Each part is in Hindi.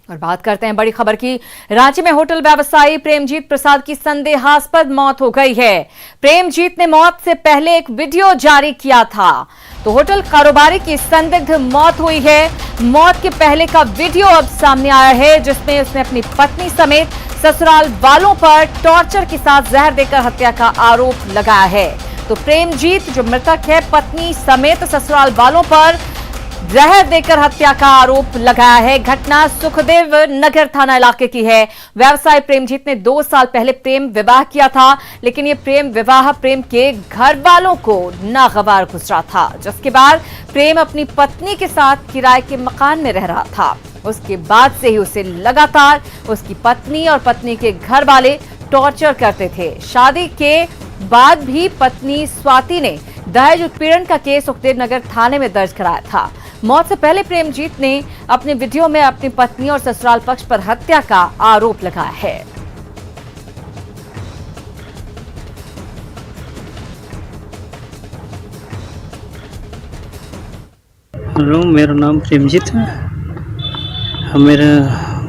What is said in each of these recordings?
और बात करते हैं बड़ी खबर की। रांची में होटल व्यवसायी प्रेमजीत प्रसाद की संदेहास्पद मौत हो गई है। प्रेमजीत ने मौत से पहले एक वीडियो जारी किया था, तो होटल कारोबारी की संदिग्ध मौत हुई है। मौत के पहले का वीडियो अब सामने आया है, जिसमें उसने अपनी पत्नी समेत ससुराल वालों पर टॉर्चर के साथ जहर देकर हत्या का आरोप लगाया है। तो प्रेमजीत जो मृतक है, पत्नी समेत ससुराल वालों पर जहर देकर हत्या का आरोप लगाया है। घटना सुखदेव नगर थाना इलाके की है। व्यवसायी प्रेमजीत ने 2 साल पहले प्रेम विवाह किया था, लेकिन ये प्रेम विवाह प्रेम के घर वालों को नागवार गुजरा था, जिसके बाद प्रेम अपनी पत्नी के साथ किराए के मकान में रह रहा था। उसके बाद से ही उसे लगातार उसकी पत्नी और पत्नी के घर वाले टॉर्चर करते थे। शादी के बाद भी पत्नी स्वाति ने दहेज उत्पीड़न का केस सुखदेव नगर थाने में दर्ज कराया था। मौत से पहले प्रेमजीत ने अपने वीडियो में अपनी पत्नी और ससुराल पक्ष पर हत्या का आरोप लगाया है। हेलो, मेरा नाम प्रेमजीत है। मेरे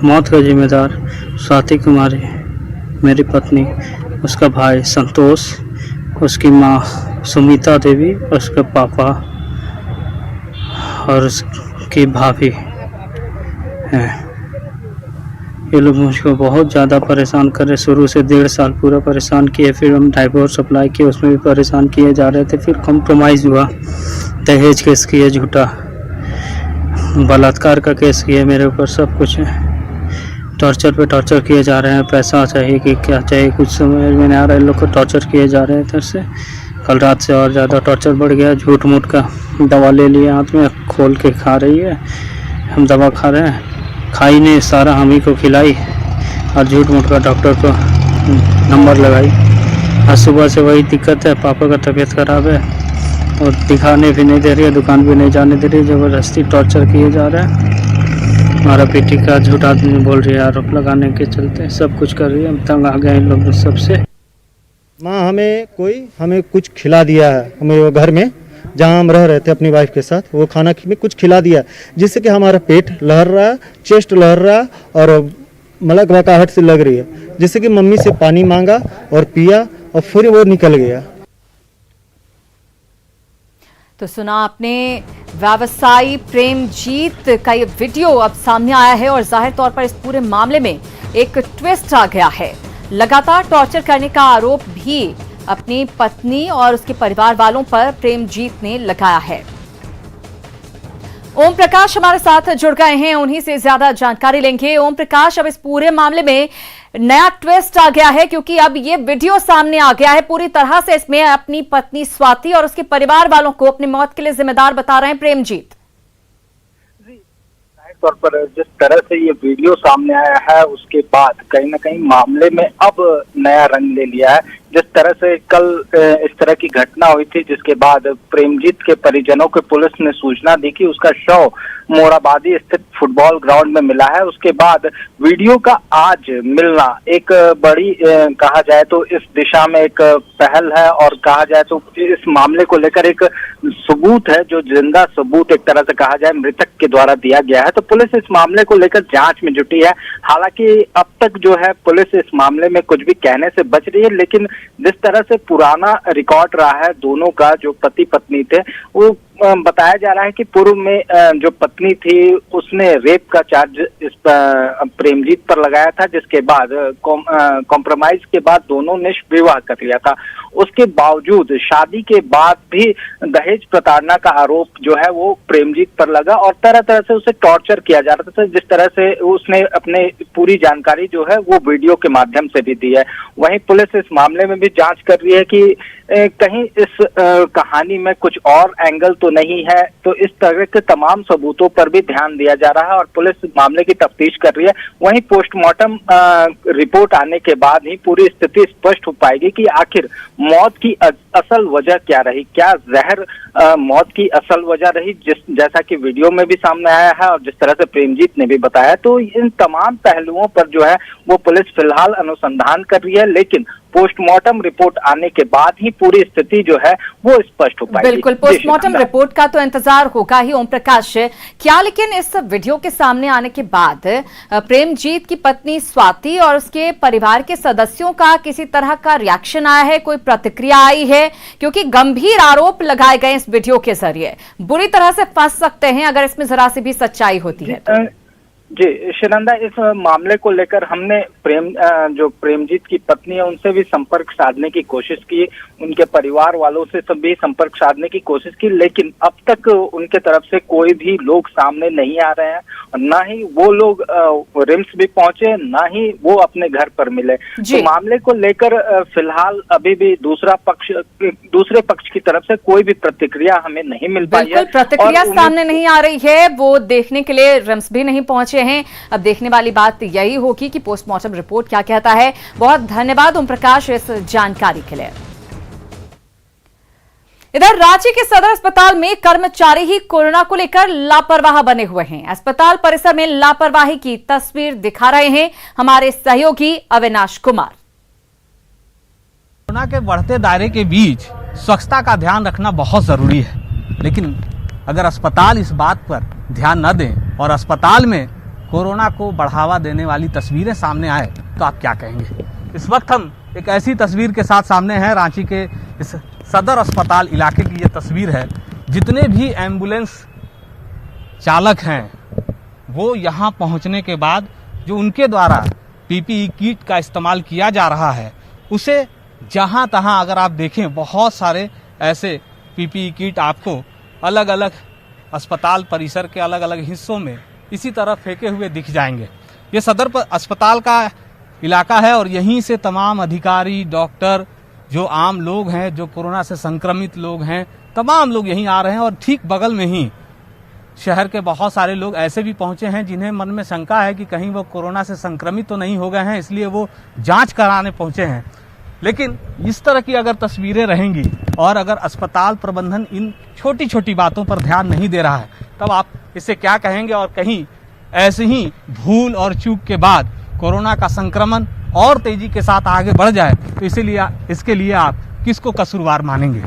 मौत का जिम्मेदार स्वाति कुमारी, मेरी पत्नी, उसका भाई संतोष, उसकी माँ सुमिता देवी, उसके पापा और उसकी भाभी हैं। ये लोग मुझको बहुत ज़्यादा परेशान कर रहे। शुरू से 1.5 साल पूरा परेशान किए, फिर हम डाइवोर्स अप्लाई किए, उसमें भी परेशान किए जा रहे थे। फिर कॉम्प्रोमाइज़ हुआ, दहेज केस किए, झूठा बलात्कार का केस किए मेरे ऊपर। सब कुछ है, टॉर्चर पे टॉर्चर किए जा रहे हैं। पैसा चाहिए कि क्या चाहिए कुछ समझ में नहीं आ रहा है। लोग को टॉर्चर किए जा रहे हैं इधर से। कल रात से और ज़्यादा टॉर्चर बढ़ गया। झूठ मूठ का दवा ले लिए, हाथ में खोल के खा रही है। हम दवा खा रहे हैं, खाई नहीं, सारा हम ही को खिलाई और झूठ मूठ का डॉक्टर को नंबर लगाई। आज सुबह से वही दिक्कत है। पापा का तबीयत खराब है और दिखाने भी नहीं दे रही है, दुकान भी नहीं जाने दे रही है। ज़बरदस्ती टॉर्चर किए जा रहे हैं। हमारा बेटी का झूठ आदमी बोल रही है, आरोप लगाने के चलते सब कुछ कर रही है। हम तंग आ गए इन लोग सबसे। माँ हमें कुछ खिला दिया है। हमें वो घर में जहाँ हम रह रहे थे अपनी वाइफ के साथ, वो खाना में कुछ खिला दिया जिससे कि हमारा पेट लहर रहा है, चेस्ट लहर रहा है और मलक वकाहट से लग रही है। जिससे कि मम्मी से पानी मांगा और पिया और फिर वो निकल गया। तो सुना आपने, व्यवसायी प्रेमजीत का ये वीडियो अब सामने आया है और जाहिर तौर पर इस पूरे मामले में एक ट्विस्ट आ गया है। लगातार टॉर्चर करने का आरोप भी अपनी पत्नी और उसके परिवार वालों पर प्रेमजीत ने लगाया है। ओम प्रकाश हमारे साथ जुड़ गए हैं, उन्हीं से ज्यादा जानकारी लेंगे। ओम प्रकाश, अब इस पूरे मामले में नया ट्विस्ट आ गया है, क्योंकि अब ये वीडियो सामने आ गया है पूरी तरह से। इसमें अपनी पत्नी स्वाति और उसके परिवार वालों को अपनी मौत के लिए जिम्मेदार बता रहे हैं प्रेमजीत। तौर पर जिस तरह से ये वीडियो सामने आया है, उसके बाद कहीं ना कहीं मामले में अब नया रंग ले लिया है। जिस तरह से कल इस तरह की घटना हुई थी, जिसके बाद प्रेमजीत के परिजनों को पुलिस ने सूचना दी कि उसका शव मोराबादी स्थित फुटबॉल ग्राउंड में मिला है। उसके बाद वीडियो का आज मिलना एक बड़ी कहा जाए तो इस दिशा में एक पहल है, और कहा जाए तो इस मामले को लेकर एक सबूत है, जो जिंदा सबूत एक तरह से कहा जाए मृतक के द्वारा दिया गया है। तो पुलिस इस मामले को लेकर जांच में जुटी है। हालांकि अब तक जो है पुलिस इस मामले में कुछ भी कहने से बच रही है, लेकिन जिस तरह से पुराना रिकॉर्ड रहा है दोनों का, जो पति पत्नी थे, वो बताया जा रहा है कि पूर्व में जो पत्नी थी उसने रेप का चार्ज इस प्रेमजीत पर लगाया था, जिसके बाद कॉम्प्रोमाइज के बाद दोनों ने विवाह कर लिया था। उसके बावजूद शादी के बाद भी दहेज प्रताड़ना का आरोप जो है वो प्रेमजीत पर लगा और तरह तरह से उसे टॉर्चर किया जा रहा था। जिस तरह से उसने अपने पूरी जानकारी जो है वो वीडियो के माध्यम से भी दी है। वहीं पुलिस इस मामले में भी जांच कर रही है कि कहीं इस कहानी में कुछ और एंगल तो नहीं है। तो इस तरह के तमाम सबूतों पर भी ध्यान दिया जा रहा है और पुलिस मामले की तफ्तीश कर रही है। वहीं पोस्टमार्टम रिपोर्ट आने के बाद ही पूरी स्थिति स्पष्ट हो पाएगी कि आखिर मौत की असल वजह क्या रही। क्या जहर मौत की असल वजह रही, जैसा कि वीडियो में भी सामने आया है और जिस तरह से प्रेमजीत ने भी बताया। तो इन तमाम पहलुओं पर जो है वो पुलिस फिलहाल अनुसंधान कर रही है, लेकिन पोस्टमार्टम रिपोर्ट आने के बाद ही पूरी स्थिति जो है वो स्पष्ट हो पाएगी। बिल्कुल, पोस्टमार्टम रिपोर्ट का तो इंतजार होगा ही ओम प्रकाश। क्या लेकिन इस वीडियो के सामने आने के बाद प्रेमजीत की पत्नी स्वाति और उसके परिवार के सदस्यों का किसी तरह का रिएक्शन आया है, कोई प्रतिक्रिया आई है? क्योंकि गंभीर आरोप लगाए गए इस वीडियो के जरिए, बुरी तरह से फंस सकते हैं अगर इसमें जरा सी भी सच्चाई होती है तो। जी शिनंदा, इस मामले को लेकर हमने जो प्रेमजीत की पत्नी है उनसे भी संपर्क साधने की कोशिश की, उनके परिवार वालों से भी संपर्क साधने की कोशिश की, लेकिन अब तक उनके तरफ से कोई भी लोग सामने नहीं आ रहे हैं और ना ही वो लोग रिम्स भी पहुंचे, ना ही वो अपने घर पर मिले। तो मामले को लेकर फिलहाल अभी भी दूसरे पक्ष की तरफ से कोई भी प्रतिक्रिया हमें नहीं मिल पाई है। प्रतिक्रिया सामने नहीं आ रही है, वो देखने के लिए रिम्स भी नहीं पहुंचे हैं। अब देखने वाली बात यही होगी कि पोस्टमार्टम रिपोर्ट क्या कहता है। बहुत धन्यवाद ओम प्रकाश इस जानकारी के लिए। इधर रांची के सदर अस्पताल में कर्मचारी ही कोरोना को लेकर लापरवाह बने हुए हैं। अस्पताल परिसर में लापरवाही की तस्वीर दिखा रहे हैं हमारे सहयोगी अविनाश कुमार। कोरोना के बढ़ते दायरे के बीच स्वच्छता का ध्यान रखना बहुत जरूरी है, लेकिन अगर अस्पताल इस बात पर ध्यान न दें और अस्पताल में कोरोना को बढ़ावा देने वाली तस्वीरें सामने आए तो आप क्या कहेंगे? इस वक्त हम एक ऐसी तस्वीर के साथ सामने हैं, रांची के इस सदर अस्पताल इलाके की ये तस्वीर है। जितने भी एम्बुलेंस चालक हैं वो यहाँ पहुँचने के बाद जो उनके द्वारा पीपीई किट का इस्तेमाल किया जा रहा है उसे जहाँ तहाँ अगर आप देखें बहुत सारे ऐसे पीपीई किट आपको अलग अलग अस्पताल परिसर के अलग अलग हिस्सों में इसी तरह फेंके हुए दिख जाएंगे। ये सदर अस्पताल का इलाका है और यहीं से तमाम अधिकारी, डॉक्टर, जो आम लोग हैं, जो कोरोना से संक्रमित लोग हैं, तमाम लोग यहीं आ रहे हैं। और ठीक बगल में ही शहर के बहुत सारे लोग ऐसे भी पहुंचे हैं जिन्हें मन में शंका है कि कहीं वो कोरोना से संक्रमित तो नहीं हो गए हैं, इसलिए वो जांच कराने पहुंचे हैं। लेकिन इस तरह की अगर तस्वीरें रहेंगी और अगर अस्पताल प्रबंधन इन छोटी छोटी बातों पर ध्यान नहीं दे रहा है तब आप इसे क्या कहेंगे? और कहीं ऐसे ही भूल और चूक के बाद कोरोना का संक्रमण और तेजी के साथ आगे बढ़ जाए तो इसके लिए आप किसको कसूरवार मानेंगे?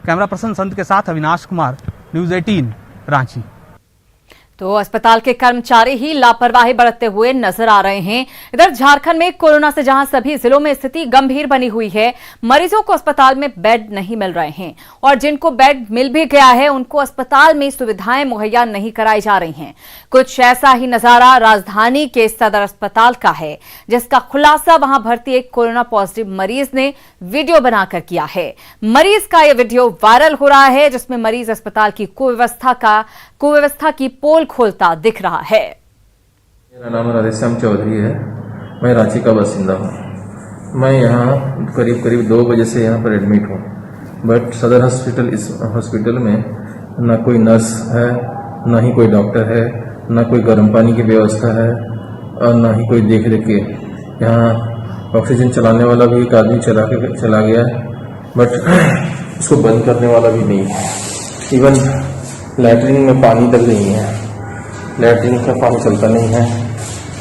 कैमरा पर्सन संत के साथ अविनाश कुमार, न्यूज़ 18 रांची। तो अस्पताल के कर्मचारी ही लापरवाही बरतते हुए नजर आ रहे हैं। इधर झारखंड में कोरोना से जहां सभी जिलों में स्थिति गंभीर बनी हुई है, मरीजों को अस्पताल में बेड नहीं मिल रहे हैं और जिनको बेड मिल भी गया है उनको अस्पताल में सुविधाएं मुहैया नहीं कराई जा रही हैं। कुछ ऐसा ही नजारा राजधानी के सदर अस्पताल का है, जिसका खुलासा वहां भर्ती एक कोरोना पॉजिटिव मरीज ने वीडियो बनाकर किया है। मरीज का यह वीडियो वायरल हो रहा है, जिसमें मरीज अस्पताल की कुव्यवस्था की पोल खोलता दिख रहा है। मेरा नाम राधेश्याम चौधरी है, मैं रांची का बासिंदा हूँ। मैं यहाँ करीब 2 बजे से यहाँ पर एडमिट हूँ, बट सदर इस हॉस्पिटल में ना कोई नर्स है, ना ही कोई डॉक्टर है, ना कोई गर्म पानी की व्यवस्था है और ना ही कोई देख रेख के। यहाँ ऑक्सीजन चलाने वाला भी एक आदमी चला गया है, बट उसको बंद करने वाला भी नहीं है। इवन लैट्रिन में पानी तक नहीं है, लैट्रिन का पानी चलता नहीं है,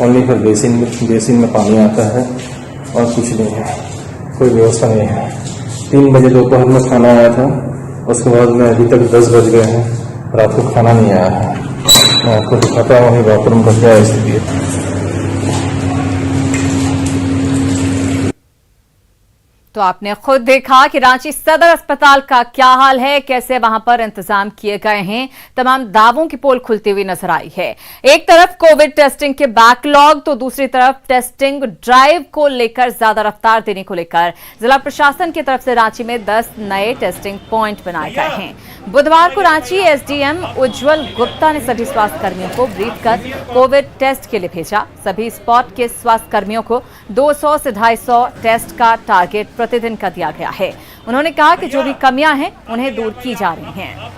ओनली फिर बेसिन में पानी आता है और कुछ नहीं है, कोई व्यवस्था नहीं है। 3 बजे दोपहर में खाना आया था, उसके बाद में अभी तक 10 बज गए हैं, रात को खाना नहीं आया है। मैं आपको दिखाता हूँ वहीं बाथरूम का क्या स्थिति है। तो आपने खुद देखा कि रांची सदर अस्पताल का क्या हाल है, कैसे वहां पर इंतजाम किए गए हैं। तमाम दावों की पोल खुलती हुई नजर आई है। एक तरफ कोविड टेस्टिंग के बैकलॉग तो दूसरी तरफ टेस्टिंग ड्राइव को लेकर ज्यादा रफ्तार देने को लेकर जिला प्रशासन की तरफ से रांची में 10 नए टेस्टिंग पॉइंट बनाए गए हैं। बुधवार को रांची एसडीएम उज्जवल गुप्ता ने सभी स्वास्थ्य कर्मियों को ब्रीफ कर कोविड टेस्ट के लिए भेजा। सभी स्पॉट के स्वास्थ्य कर्मियों को 200 से 250 टेस्ट का टारगेट प्रतिदिन का दिया गया है। उन्होंने कहा कि जो भी कमियां हैं उन्हें दूर की जा रही हैं।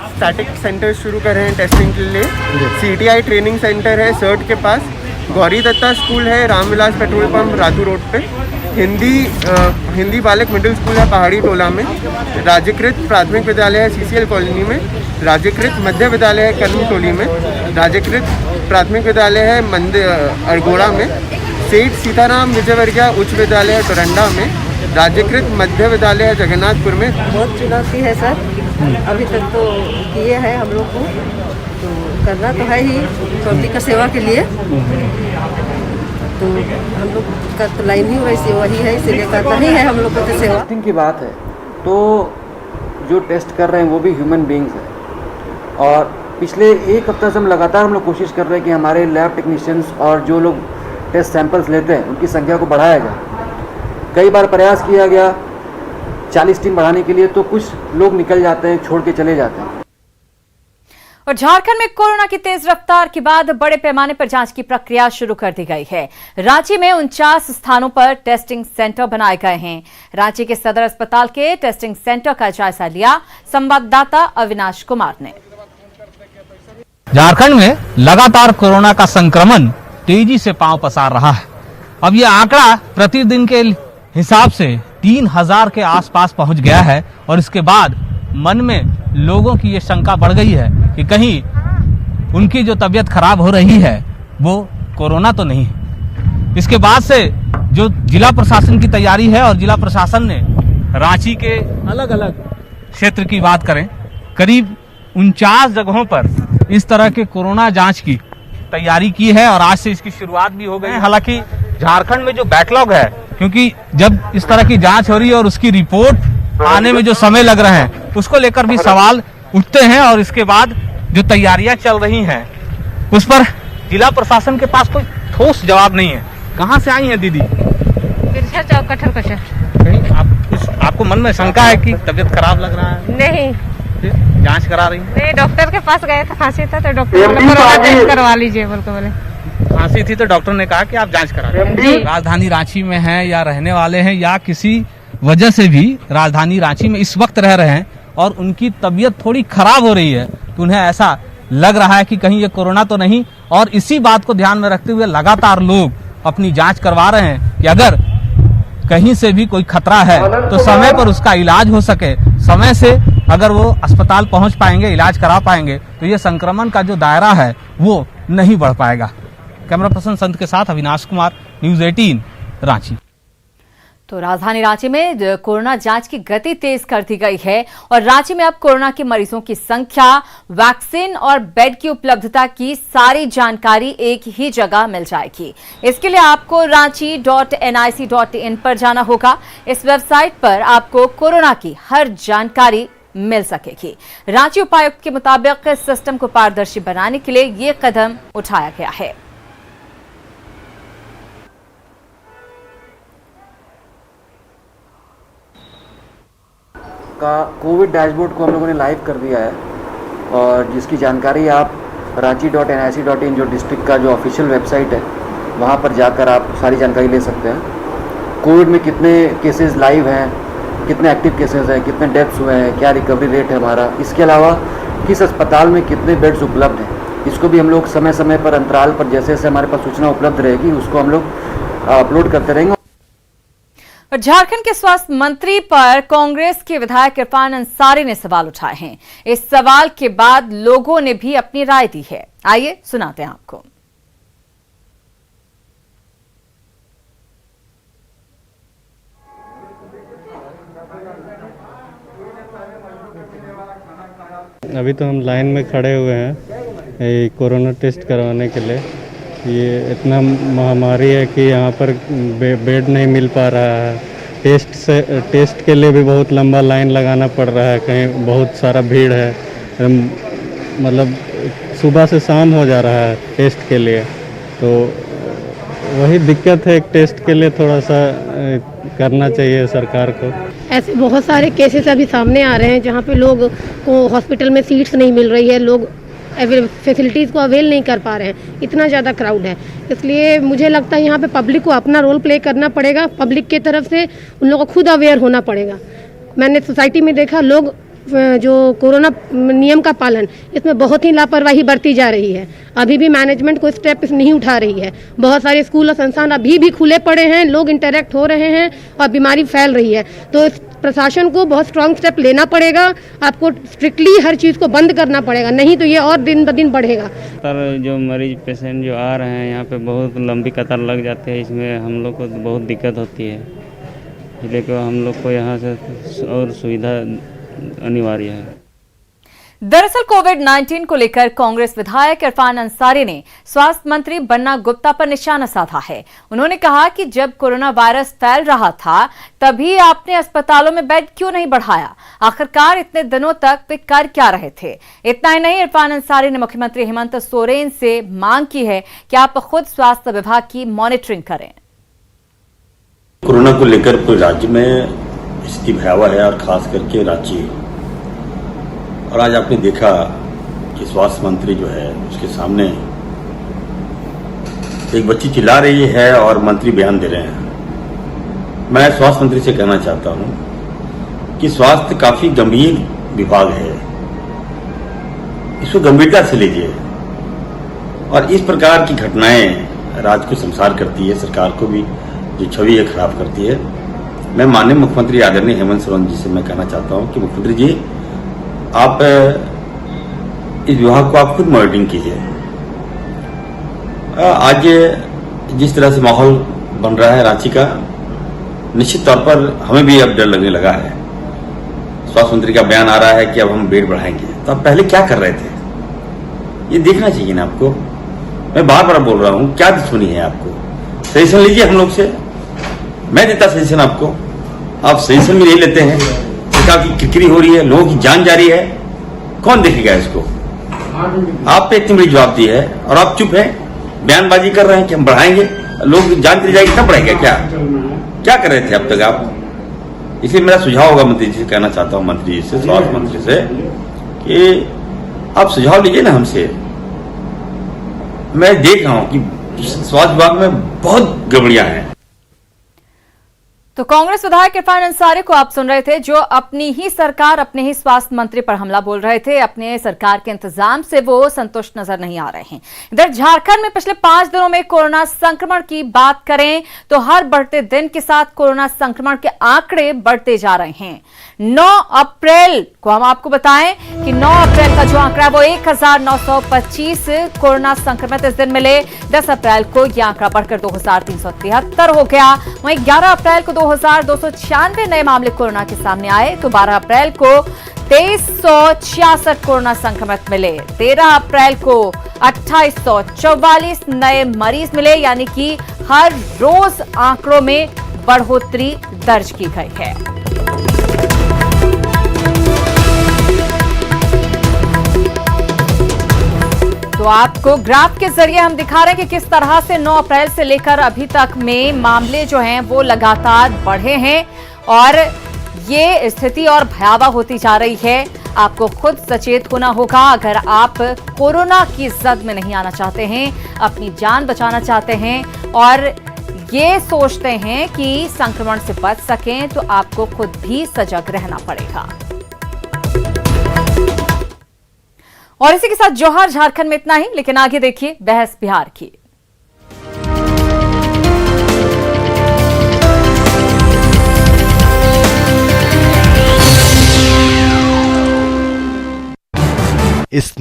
स्टैटिक सेंटर शुरू कर रहे हैं टेस्टिंग के लिए। सीटीआई ट्रेनिंग सेंटर है सर्ट के पास, गौरी दत्ता स्कूल है Ramvilas petrol pump Ratu road पे, हिंदी बालक मिडिल स्कूल है पहाड़ी टोला में, राज्यकृत प्राथमिक विद्यालय है सीसीएल कॉलोनी में, राज्यकृत मध्य विद्यालय है कर्म टोली में, राज्यकृत प्राथमिक विद्यालय है मंदिर अरगोड़ा में, सेठ सीताराम विजयवर्गीय उच्च विद्यालय टोरंडा में, राज्यकृत मध्य विद्यालय जगन्नाथपुर में। बहुत चुनौती है सर, अभी तक तो किए हैं हम लोग को, तो करना तो है ही पब्लिक का सेवा के लिए, तो हम लोग का तो लाइन ही वैसी वही है, इसीलिए करना ही है हम लोग को तो सेवा। टेस्टिंग की बात है तो जो टेस्ट कर रहे हैं वो भी ह्यूमन बींग्स हैं, और पिछले एक हफ्ते से हम लगातार कोशिश कर रहे हैं कि हमारे लैब टेक्नीशियंस और जो लोग टेस्ट सैंपल्स लेते हैं उनकी संख्या को बढ़ाया जाए। कई बार प्रयास किया गया 40 टीम बढ़ाने के लिए, तो कुछ लोग निकल जाते हैं, छोड़ के चले जाते हैं। और झारखंड में कोरोना की तेज रफ्तार के बाद बड़े पैमाने पर जांच की प्रक्रिया शुरू कर दी गई है। रांची में 49 स्थानों पर टेस्टिंग सेंटर बनाए गए हैं। रांची के सदर अस्पताल के टेस्टिंग सेंटर का जायजा लिया संवाददाता अविनाश कुमार ने। झारखंड में लगातार कोरोना का संक्रमण तेजी से पांव पसार रहा है। अब यह आंकड़ा प्रतिदिन के हिसाब से 3000 के आसपास पहुंच गया है, और इसके बाद मन में लोगों की ये शंका बढ़ गई है कि कहीं उनकी जो तबीयत खराब हो रही है वो कोरोना तो नहीं है। इसके बाद से जो जिला प्रशासन की तैयारी है, और जिला प्रशासन ने रांची के अलग अलग क्षेत्र की बात करें, करीब 49 जगहों पर इस तरह के कोरोना जांच की तैयारी की है, और आज से इसकी शुरुआत भी हो गई है। हालांकि झारखंड में जो बैकलॉग है, क्योंकि जब इस तरह की जांच हो रही है और उसकी रिपोर्ट आने में जो समय लग रहे हैं, उसको लेकर भी सवाल उठते हैं, और इसके बाद जो तैयारियां चल रही हैं उस पर जिला प्रशासन के पास कोई ठोस जवाब नहीं है। कहां से आई हैं दीदी? कहीं आपको मन में शंका है कि तबीयत खराब लग रहा है? नहीं, जांच करा रही नहीं, डॉक्टर के पास गए थे, खांसी था तो डॉक्टर बोले करवा लीजिए बोल के बोले। खांसी थी तो डॉक्टर ने कहा कि आप जांच करा लीजिए। राजधानी रांची में हैं या रहने वाले हैं, या किसी वजह से भी राजधानी रांची में इस वक्त रह रहे हैं और उनकी तबीयत थोड़ी खराब हो रही है, तो उन्हें ऐसा लग रहा है कि कहीं ये कोरोना तो नहीं, और इसी बात को ध्यान में रखते हुए लगातार लोग अपनी जांच करवा रहे हैं कि अगर कहीं से भी कोई खतरा है तो समय पर उसका इलाज हो सके, समय से अगर वो अस्पताल पहुंच पाएंगे, इलाज करा पाएंगे, तो ये संक्रमण का जो दायरा है वो नहीं बढ़ पाएगा। कैमरा पर्सन संत के साथ अविनाश कुमार, न्यूज़ 18 रांची। तो राजधानी रांची में कोरोना जांच की गति तेज कर दी गई है, और रांची में अब कोरोना के मरीजों की संख्या, वैक्सीन और बेड की उपलब्धता की सारी जानकारी एक ही जगह मिल जाएगी। इसके लिए आपको ranchi.nic.in पर जाना होगा। इस वेबसाइट पर आपको कोरोना की हर जानकारी मिल सकेगी। रांची उपायुक्त के मुताबिक इस सिस्टम को पारदर्शी बनाने के लिए ये कदम उठाया गया है। का कोविड डैशबोर्ड को हम लोगों ने लाइव कर दिया है, और जिसकी जानकारी आप ranchi.nic.in जो डिस्ट्रिक्ट का जो ऑफिशियल वेबसाइट है वहाँ पर जाकर आप सारी जानकारी ले सकते हैं। कोविड में कितने केसेस लाइव हैं, कितने एक्टिव केसेस हैं, कितने डेथ्स हुए हैं, क्या रिकवरी रेट है हमारा, इसके अलावा किस अस्पताल में कितने बेड्स उपलब्ध हैं, इसको भी हम लोग समय समय पर अंतराल पर जैसे जैसे हमारे पास सूचना उपलब्ध रहेगी उसको हम लोग अपलोड करते रहेंगे। और झारखंड के स्वास्थ्य मंत्री पर कांग्रेस के विधायक इरफान अंसारी ने सवाल उठाए हैं। इस सवाल के बाद लोगों ने भी अपनी राय दी है। आइए सुनाते हैं आपको। अभी तो हम लाइन में खड़े हुए हैं कोरोना टेस्ट करवाने के लिए। ये इतना महामारी है कि यहाँ पर बेड नहीं मिल पा रहा है। टेस्ट के लिए भी बहुत लंबा लाइन लगाना पड़ रहा है, कहीं बहुत सारा भीड़ है, मतलब सुबह से शाम हो जा रहा है टेस्ट के लिए, तो वही दिक्कत है। एक टेस्ट के लिए थोड़ा सा करना चाहिए सरकार को। ऐसे बहुत सारे केसेस अभी सामने आ रहे हैं जहाँ पे लोग को हॉस्पिटल में सीट्स नहीं मिल रही है, लोग फैसिलिटीज़ को अवेल नहीं कर पा रहे हैं, इतना ज़्यादा क्राउड है। इसलिए मुझे लगता है यहाँ पे पब्लिक को अपना रोल प्ले करना पड़ेगा, पब्लिक के तरफ से उन लोगों को खुद अवेयर होना पड़ेगा। मैंने सोसाइटी में देखा लोग जो कोरोना नियम का पालन, इसमें बहुत ही लापरवाही बरती जा रही है। अभी भी मैनेजमेंट कोई स्टेप नहीं उठा रही है। बहुत सारे स्कूल और संस्थान अभी भी खुले पड़े हैं, लोग इंटरेक्ट हो रहे हैं और बीमारी फैल रही है। तो प्रशासन को बहुत स्ट्रांग स्टेप लेना पड़ेगा। आपको स्ट्रिक्टली हर चीज़ को बंद करना पड़ेगा, नहीं तो ये और दिन ब दिन बढ़ेगा। पर जो मरीज पेशेंट जो आ रहे हैं यहाँ पे बहुत लंबी कतार लग जाती है, इसमें हम लोग को बहुत दिक्कत होती है, इसलिए हम लोग को यहाँ से और सुविधा अनिवार्य है। दरअसल कोविड-19 को लेकर कांग्रेस विधायक इरफान अंसारी ने स्वास्थ्य मंत्री बन्ना गुप्ता पर निशाना साधा है। उन्होंने कहा कि जब कोरोना वायरस फैल रहा था तभी आपने अस्पतालों में बेड क्यों नहीं बढ़ाया? आखिरकार इतने दिनों तक वे कर क्या रहे थे? इतना ही नहीं, इरफान अंसारी ने मुख्यमंत्री हेमंत सोरेन से मांग की है कि आप खुद स्वास्थ्य विभाग की मॉनिटरिंग करें। कोरोना को लेकर पूरे राज्य में स्थिति भयावह है और खास करके रांची। और आज आपने देखा कि स्वास्थ्य मंत्री जो है उसके सामने एक बच्ची चिल्ला रही है और मंत्री बयान दे रहे हैं। मैं स्वास्थ्य मंत्री से कहना चाहता हूं कि स्वास्थ्य काफी गंभीर विभाग है, इसको गंभीरता से लीजिए। और इस प्रकार की घटनाएं राज्य को शर्मसार करती है, सरकार को भी जो छवि है खराब करती है। मैं माननीय मुख्यमंत्री आदरणीय हेमंत सोरेन जी से मैं कहना चाहता हूं कि मुख्यमंत्री जी, आप इस विभाग को आप खुद मॉनिटरिंग कीजिए। आज जिस तरह से माहौल बन रहा है रांची का, निश्चित तौर पर हमें भी अब डर लगने लगा है। स्वास्थ्य मंत्री का बयान आ रहा है कि अब हम बेड बढ़ाएंगे, तो आप पहले क्या कर रहे थे? ये देखना चाहिए ना आपको। मैं बार बार बोल रहा हूं, क्या दुश्मनी है आपको? सजेशन लीजिए हम लोग से, मैं देता सजेशन आपको, आप सजेशन भी नहीं लेते हैं। सरकार की किरकिरी हो रही है, लोगों की जान जा रही है, कौन देखेगा इसको? आप पे इतनी बड़ी जवाबदेही है और आप चुप हैं, बयानबाजी कर रहे हैं कि हम बढ़ाएंगे, लोग जान चली जाएगी तब बढ़ाएंगे। क्या कर रहे थे अब तक आप? इसलिए मेरा सुझाव होगा मंत्री जी से, कहना चाहता हूं मंत्री जी से, स्वास्थ्य मंत्री से, कि आप सुझाव लीजिए ना हमसे। मैं देख रहा हूं कि स्वास्थ्य विभाग में बहुत गड़बड़ियां हैं। तो कांग्रेस विधायक इरफान अंसारी को आप सुन रहे थे, जो अपनी ही सरकार, अपने ही स्वास्थ्य मंत्री पर हमला बोल रहे थे। अपने सरकार के इंतजाम से वो संतुष्ट नजर नहीं आ रहे हैं। इधर झारखंड में पिछले 5 दिनों में कोरोना संक्रमण की बात करें तो हर बढ़ते दिन के साथ कोरोना संक्रमण के आंकड़े बढ़ते जा रहे हैं। 9 अप्रैल को हम आपको बताएं कि 9 अप्रैल का जो आंकड़ा है वो 1925 कोरोना संक्रमित इस दिन मिले। 10 अप्रैल को यह आंकड़ा बढ़कर 2373 हो गया। वहीं 11 अप्रैल को 2296 नए मामले कोरोना के सामने आए, तो 12 अप्रैल को 2366 कोरोना संक्रमित मिले। 13 अप्रैल को 2844 नए मरीज मिले, यानी कि हर रोज आंकड़ों में बढ़ोतरी दर्ज की गई है। तो आपको ग्राफ के जरिए हम दिखा रहे हैं कि किस तरह से 9 अप्रैल से लेकर अभी तक में मामले जो हैं वो लगातार बढ़े हैं और ये स्थिति और भयावह होती जा रही है। आपको खुद सचेत होना होगा अगर आप कोरोना की जद में नहीं आना चाहते हैं, अपनी जान बचाना चाहते हैं और ये सोचते हैं कि संक्रमण से बच सकें, तो आपको खुद भी सजग रहना पड़ेगा। और इसी के साथ जौहर झारखंड में इतना ही, लेकिन आगे देखिए बहस बिहार की। इस